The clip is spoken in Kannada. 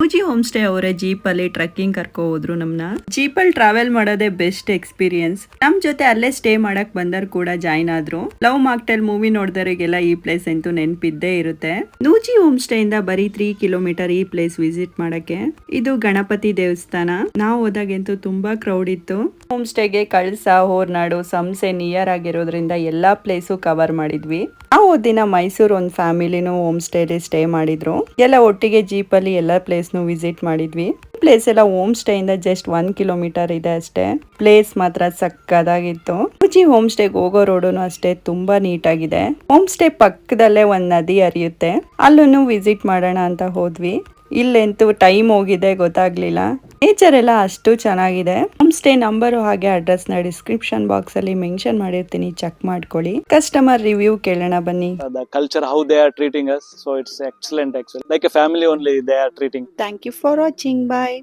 ಪೂಜಿ ಹೋಮ್ ಸ್ಟೇ ಅವರೇ ಜೀಪ್ ಅಲ್ಲಿ ಟ್ರೆಕ್ಕಿಂಗ್ ಕರ್ಕೊ ಹೋದ್ರು ನಮ್ನ. ಜೀಪ್ ಅಲ್ಲಿ ಟ್ರಾವೆಲ್ ಮಾಡೋದೇ ಬೆಸ್ಟ್ ಎಕ್ಸ್ಪೀರಿಯನ್ಸ್. ನಮ್ ಜೊತೆ ಅಲ್ಲೇ ಸ್ಟೇ ಮಾಡಕ್ ಬಂದರ್ ಕೂಡ ಜಾಯ್ನ್ ಆದ್ರು. ಲವ್ ಮಾಕ್ಟೆಲ್ ಮೂವಿ ನೋಡಿದವರಿಗೆಲ್ಲ ಈ ಪ್ಲೇಸ್ ಅಂತೂ ನೆನ್ಪಿದ್ದೇ ಇರುತ್ತೆ. ನೂಜಿ ಹೋಮ್ ಸ್ಟೇ ಇಂದ ಬರೀ 3 ಕಿಲೋಮೀಟರ್ ಈ ಪ್ಲೇಸ್ ವಿಸಿಟ್ ಮಾಡಕ್ಕೆ. ಇದು ಗಣಪತಿ ದೇವಸ್ಥಾನ. ನಾವು ಹೋದಾಗಂತೂ ತುಂಬಾ ಕ್ರೌಡ್ ಇತ್ತು. ಹೋಮ್ ಸ್ಟೇಗೆ ಕಳ್ಸ, ಹೋರ್ನಾಡು, ಸಂಸೆ ನಿಯರ್ ಆಗಿರೋದ್ರಿಂದ ಎಲ್ಲಾ ಪ್ಲೇಸು ಕವರ್ ಮಾಡಿದ್ವಿ. ನಾವು ದಿನ ಮೈಸೂರು ಒಂದ್ ಫ್ಯಾಮಿಲಿನೂ ಹೋಮ್ ಸ್ಟೇ ಮಾಡಿದ್ರು. ಎಲ್ಲ ಒಟ್ಟಿಗೆ ಜೀಪ್ ಅಲ್ಲಿ ಎಲ್ಲಾ ಪ್ಲೇಸ್ ವಿಸಿಟ್ ಮಾಡಿದ್ವಿ. ಪ್ಲೇಸ್ ಎಲ್ಲ ಹೋಮ್ ಸ್ಟೇ ಇಂದ ಜಸ್ಟ್ 1 ಕಿಲೋಮೀಟರ್ ಇದೆ ಅಷ್ಟೇ. ಪ್ಲೇಸ್ ಮಾತ್ರ ಸಕ್ಕದಾಗಿತ್ತು. ಪೂಜಿ ಹೋಮ್ ಸ್ಟೇಗೆ ಹೋಗೋ ರೋಡುನು ಅಷ್ಟೇ ತುಂಬಾ ನೀಟ್ ಆಗಿದೆ. ಹೋಮ್ ಸ್ಟೇ ಪಕ್ಕದಲ್ಲೇ ಒಂದ್ ನದಿ ಹರಿಯುತ್ತೆ. ಅಲ್ಲೂ ವಿಸಿಟ್ ಮಾಡೋಣ ಅಂತ ಹೋದ್ವಿ. ಇಲ್ಲಂತೂ ಟೈಮ್ ಹೋಗಿದೆ ಗೊತ್ತಾಗ್ಲಿಲ್ಲ. ನೇಚರ್ ಎಲ್ಲ ಅಷ್ಟು ಚೆನ್ನಾಗಿದೆ. ಹೋಮ್ ಸ್ಟೇ ನಂಬರು ಹಾಗೆ ಅಡ್ರೆಸ್ ನ ಡಿಸ್ಕ್ರಿಪ್ಷನ್ ಬಾಕ್ಸ್ ಅಲ್ಲಿ ಮೆನ್ಷನ್ ಮಾಡಿರ್ತೀನಿ, ಚೆಕ್ ಮಾಡ್ಕೊಳ್ಳಿ. ಕಸ್ಟಮರ್ ರಿವ್ಯೂ ಕೇಳೋಣ ಬನ್ನಿ. The culture, how they are treating us, so it's excellent actually, like a family only they are treating. Thank you for watching. Bye.